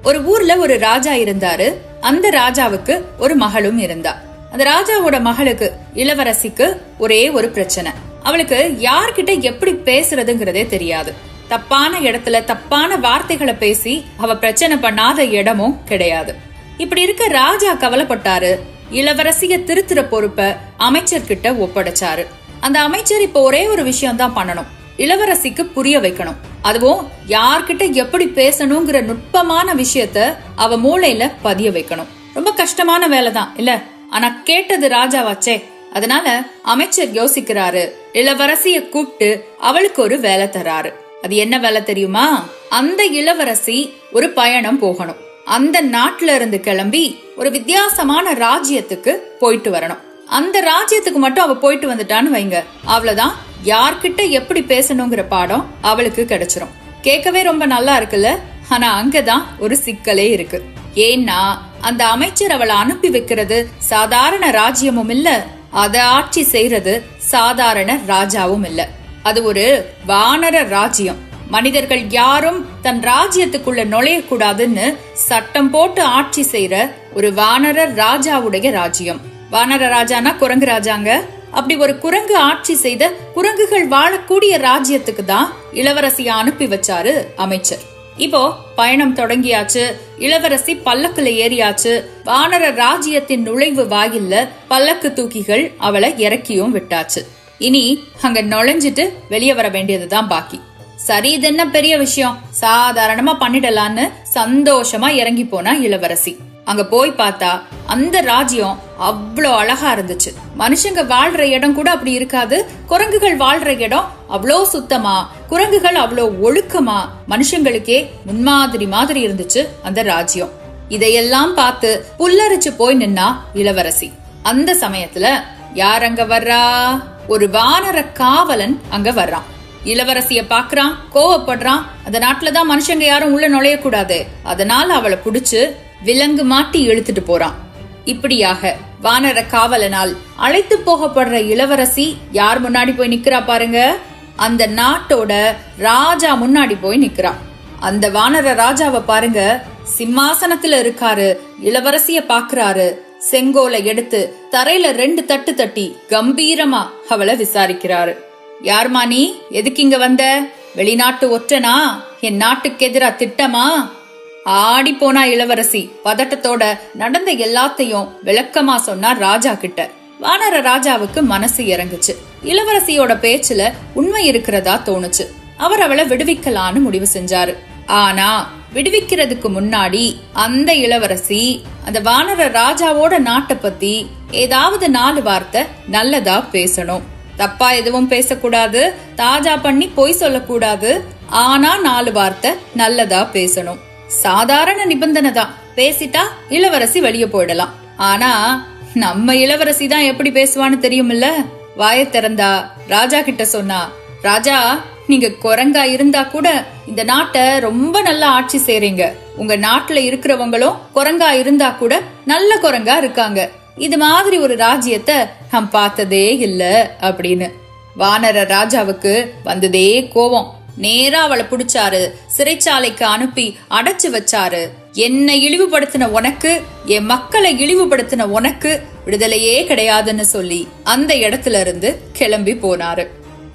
ஒரு ஊர்ல ஒரு ராஜா இருந்தாரு. அந்த ராஜாவுக்கு ஒரு மகளும் இருந்தா. அந்த ராஜாவோட மகளுக்கு, இளவரசிக்கு ஒரே ஒரு பிரச்சனை. அவளுக்கு யார்கிட்ட எப்படி பேசுறதுங்கிறதே தெரியாது. தப்பான இடத்துல தப்பான வார்த்தைகளை பேசி அவ பிரச்சனை பண்ணாத இடமும் கிடையாது. இப்படி இருக்க ராஜா கவலைப்பட்டாரு. இளவரசிய திருத்துற பொறுப்ப அமைச்சர்கிட்ட ஒப்படைச்சாரு. அந்த அமைச்சர் இப்ப ஒரே ஒரு விஷயம் தான் பண்ணணும். இளவரசிக்கு புரிய வைக்கணும். அதுவும் யார்கிட்ட எப்படி பேசணுங்கிற நுட்பமான விஷயத்த அவ மூளையில பதிய வைக்கணும். ரொம்ப கஷ்டமான வேலைதான் இல்ல, ஆனா கேட்டது ராஜாவாச்சே. அதனால அமைச்சர் யோசிக்கிறாரு. இளவரசிய கூப்பிட்டு அவளுக்கு ஒரு வேலை தராரு. அது என்ன வேலை தெரியுமா? அந்த இளவரசி ஒரு பயணம் போகணும். அந்த நாட்டுல இருந்து கிளம்பி ஒரு வித்தியாசமான ராஜ்யத்துக்கு போயிட்டு வரணும். அந்த ராஜ்யத்துக்கு மட்டும் அவ போயிட்டு வந்துட்டான்னு வைங்க, அவ்வளவுதான். யார்கிட்ட எப்படி பேசணுங்கிற பாடம் அவளுக்கு கிடைச்சிரும். கேட்கவே ரொம்ப நல்லா இருக்குல்ல. ஆனா அங்கதான் ஒரு சிக்கலே இருக்கு. ஏன்னா அந்த அமைச்சர் அவளை அனுப்பி வைக்கிறது சாதாரண ராஜ்யமும் இல்ல, அதை ஆட்சி செய்யறது சாதாரண ராஜாவும் இல்ல. அது ஒரு வானர ராஜ்யம். மனிதர்கள் யாரும் தன் ராஜ்யத்துக்குள்ள நுழைய கூடாதுன்னு சட்டம் போட்டு ஆட்சி செய்யற ஒரு வானர ராஜாவுடைய ராஜ்யம். வானர ராஜானா குரங்கு ராஜாங்க. அப்படி ஒரு குரங்கு ஆட்சி செய்த குரங்குகள் வாழக்கூடிய ராஜ்யத்துக்கு தான் இளவரசிய அனுப்பி வச்சாரு அமைச்சர். இப்போ பயணம் தொடங்கியாச்சு. இளவரசி பல்லக்குல ஏறியாச்சு. வானர ராஜ்யத்தின் நுழைவு வாயில்ல பல்லக்கு தூக்கிகள் அவளை இறக்கியும் விட்டாச்சு. இனி அங்க நுழைஞ்சிட்டு வெளியே வர வேண்டியதுதான் பாக்கி. சரி, இது என்ன பெரிய விஷயம், சாதாரணமா பண்ணிடலான்னு சந்தோஷமா இறங்கி போனா இளவரசி. அங்க போய் பார்த்தா அந்த ராஜ்யம் அவ்வளோ அழகா இருந்துச்சு. மனுஷங்க வாழ்ற இடம் கூட அப்படி இருக்காது. குரங்குகள் வாழ்ற இடம் அவ்வளோ சுத்தமா, குரங்குகள் அவ்வளோ ஒழுக்கமா, மனுஷங்களுக்கே முன்மாதிரி மாதிரி இருந்துச்சு அந்த ராஜ்யம். இதையெல்லாம் பார்த்து புல்லரிச்சு போய் நின்னா இளவரசி. அந்த சமயத்துல யார் அங்க வர்றா? ஒரு வானர காவலன் அங்க வர்றான். இளவரசிய பாக்குறான், கோவப்படுறான். அந்த நாட்டுலதான் மனுஷங்க யாரும் உள்ள நுழைய கூடாது, அதனால அவளை புடிச்சு விலங்கு மாட்டி இழுத்துட்டு போறான். இப்படியாக வானர காவலனால் அழைத்து போகப்படுற இளவரசி யார் முன்னாடி போய் நிக்கிறா பாருங்க? அந்த நாட்டோட ராஜா முன்னாடி போய் நிக்கிறா. அந்த வானர ராஜாவை பாருங்க, சிம்மாசனத்துல இருக்காரு. இளவரசிய பாக்குறாரு. செங்கோலை எடுத்து தரையில 2 தட்டு தட்டி கம்பீரமா அவளை விசாரிக்கிறாரு. யார்மா நீ? எதுக்கு இங்க வந்த? வெளிநாட்டு ஒற்றனா? என் நாட்டுக்கு எதிரா திட்டமா? ஆடி போனா இளவரசி பதட்டத்தோட நடந்த எல்லாத்தையும் விளக்கமா சொன்னா ராஜா கிட்ட. வானர ராஜாவுக்கு மனசு இறங்குச்சு. இளவரசியோட பேச்சுல உண்மை இருக்கிறதா தோணுச்சு. அவர் அவளை விடுவிக்கலான்னு முடிவு செஞ்சாரு. ஆனா விடுவிக்கிறதுக்கு முன்னாடி அந்த இளவரசி அந்த வானர ராஜாவோட நாட்டை பத்தி ஏதாவது 4 வார்த்தை நல்லதா பேசணும். தப்பா எதுவும் பேசக்கூடாது, தாஜா பண்ணி பொய் சொல்லக்கூடாது. ஆனா 4 வார்த்தை நல்லதா பேசணும். சாதாரண நிபந்தனை தான். பேசிட்டா இளவரசி வெளியே போயிடலாம். ஆனா நம்ம இளவரசி தான் எப்படி பேசுவான்னு தெரியுமில்ல. வாயை திறந்தா ராஜா கிட்ட சொன்னா, ராஜா, நீங்க குரங்கா இருந்தா கூட இந்த நாட்டை ரொம்ப நல்லா ஆட்சி செய்றீங்க. உங்க நாட்டுல இருக்கிறவங்களும் குரங்கா இருந்தா கூட நல்ல குரங்கா இருக்காங்க. இது மாதிரி ஒரு ராஜ்யத்தை நாம் பார்த்ததே இல்ல அப்படின்னு. வானர ராஜாவுக்கு வந்ததே கோவம். நேரா அவளை பிடிச்சாரு. சிறைச்சாலைக்கு அனுப்பி அடைச்சு வச்சாரு. என்னை இழிவுபடுத்தின உனக்கு, என் மக்களை இழிவுபடுத்தின உனக்கு விடுதலையே கிடையாதுன்னு சொல்லி அந்த இடத்துல இருந்து கிளம்பி போனாரு.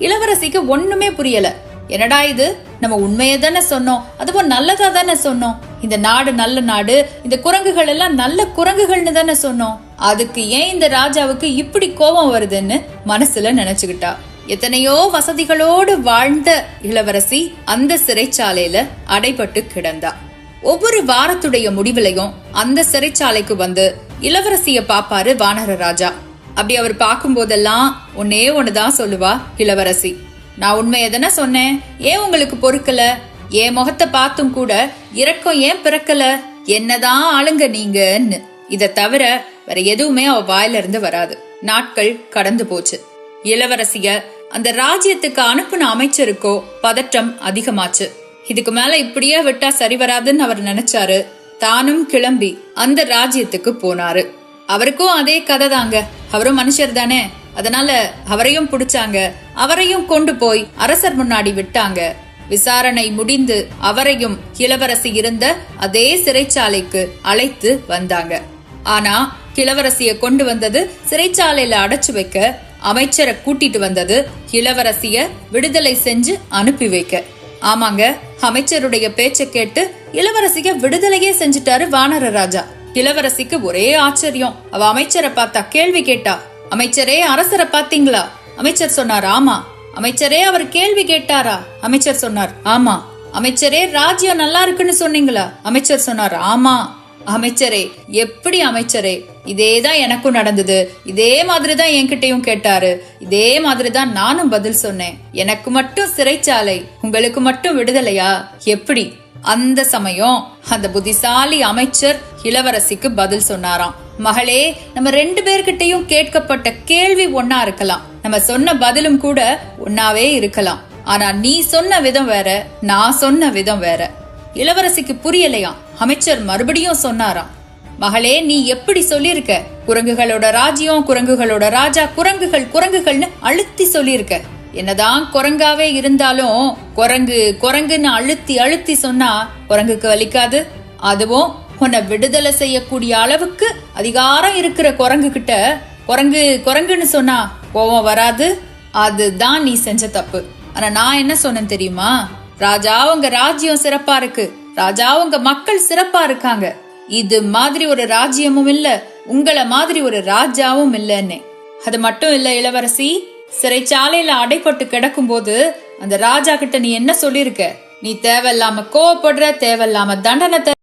இளவரசிக்கு ஒண்ணுமே புரியல. என்னடா இது, நம்ம உண்மையை தானே சொன்னோம், அதுவும் நல்லதா தானே சொன்னோம். இந்த நாடு நல்ல நாடு, இந்த குரங்குகள் எல்லாம் நல்ல குரங்குகள்னு தானே சொன்னோம். அதுக்கு ஏன் இந்த ராஜாவுக்கு இப்படி கோபம் வருதுன்னு மனசுல நினைச்சுக்கிட்டா. எத்தனையோ வசதிகளோடு வாழ்ந்த இளவரசி அந்த சிறைச்சாலையில அடைபட்டு கிடந்தா. ஒவ்வொரு வாரத்துடைய முடிவுலையும் அந்த சிறைச்சாலைக்கு வந்து இளவரசிய பாப்பாரு வானர ராஜா. அப்படி அவர் பார்க்கும் போதெல்லாம் ஒன்னே ஒண்ணுதான் சொல்லுவா இளவரசி. நான் உண்மையை தானே சொன்னேன், ஏன் உங்களுக்கு பொறுக்கல? என் முகத்தை பார்த்தும் கூட இரக்கம் ஏன் பிறக்கல? என்னதான் ஆளுங்க நீங்கன்னு. இத தவிர வேற எதுவுமே அவ வாயில இருந்து வராது. நாட்கள் கடந்து போச்சு. இளவரசிய அந்த ராஜ்யத்துக்கு அனுப்புன அமைச்சருக்கோ பதற்றம் அதிகமாச்சு. இதுக்கு மேல இப்படியே விட்டா சரி வராதுன்னு அவர் நினைச்சாரு. தானும் கிளம்பி அந்த ராஜ்யத்துக்கு போனாரு. அவருக்கும் அதே கதை தாங்க. அவரும் மனுஷர் தானே, அதனால அவரையும் பிடிச்சாங்க. அவரையும் கொண்டு போய் அரசர் முன்னாடி விட்டாங்க. விசாரணை முடிந்து அவரையும் இளவரசி இருந்த அதே சிறைச்சாலைக்கு அழைத்து வந்தாங்க. ஆனா இளவரசிய கொண்டு வந்தது சிறைச்சாலையில அடைச்சு வைக்க, அமைச்சரை கூட்டிட்டு வந்தது இளவரசிய விடுதலை செஞ்சு அனுப்பி வைக்க. ஆமாங்க, அமைச்சருடைய பேச்ச கேட்டு இளவரசிய விடுதலையே செஞ்சுட்டாரு வானர ராஜா. இளவரசிக்கு ஒரே ஆச்சரியம். அவ அமைச்சரை பார்த்தா கேள்வி கேட்டா, அமைச்சரே அரசரை பாத்தீங்களா? அமைச்சர் சொன்னார் ஆமா. அமைச்சரே அவர் கேள்வி கேட்டாரா? அமைச்சர் சொன்னார் ஆமா. அமைச்சரே ராஜ்யம் நல்லா இருக்குன்னு சொன்னீங்களா? அமைச்சர் சொன்னார் ஆமா. அமைச்சரே எப்படி அமைச்சரே, இதேதான் எனக்கும் நடந்தது. இதே மாதிரிதான் என்கிட்டயும் கேட்டாரு. இதே மாதிரிதான் நானும் பதில் சொன்னேன். எனக்கு மட்டும் சிறைச்சாலை, உங்களுக்கு மட்டும் விடுதலையா? எப்படி? அந்த சமயம் அந்த புத்திசாலி அமைச்சர் இளவரசிக்கு பதில் சொன்னாராம். மகளே, நம்ம 2 பேர்கிட்டையும் கேட்கப்பட்ட கேள்வி ஒன்னா இருக்கலாம், நம்ம சொன்ன பதிலும் கூட ஒன்னாவே இருக்கலாம். ஆனா நீ சொன்ன விதம் வேற, நான் சொன்ன விதம் வேற. இளவரசிக்கு புரியலையாம். அமைச்சர் மறுபடியும் சொன்னாராம், மகளே நீ எப்படி சொல்லிருக்க? குரங்குகளோட ராஜ்யம், குரங்குகளோட ராஜா, குரங்குகள்னு அழுத்தி சொல்லிருக்க. என்னதான் குரங்காவே இருந்தாலும் குரங்கு குரங்குன்னு அழுத்தி அழுத்தி சொன்னா குரங்குக்கு வலிக்காது? அதுவும் உன்னை விடுதலை செய்யக்கூடிய அளவுக்கு அதிகாரம் இருக்கிற குரங்கு கிட்ட குரங்குன்னு சொன்னா கோவம் வராது? அதுதான் நீ செஞ்ச தப்பு. ஆனா நான் என்ன சொன்னேன் தெரியுமா? ராஜா உங்க ராஜ்யம் சிறப்பா இருக்கு, ராஜா உங்க மக்கள் சிறப்பா இருக்காங்க. இது மாதிரி ஒரு ராஜ்யமும் இல்ல, உங்களை மாதிரி ஒரு ராஜாவும் இல்லன்னு. அது மட்டும் இல்ல இளவரசி, சிறைச்சாலையில அடைப்பட்டு கிடக்கும் போது அந்த ராஜா கிட்ட நீ என்ன சொல்லிருக்க? நீ தேவையில்லாம கோவப்படுற, தேவையில்லாம தண்டனை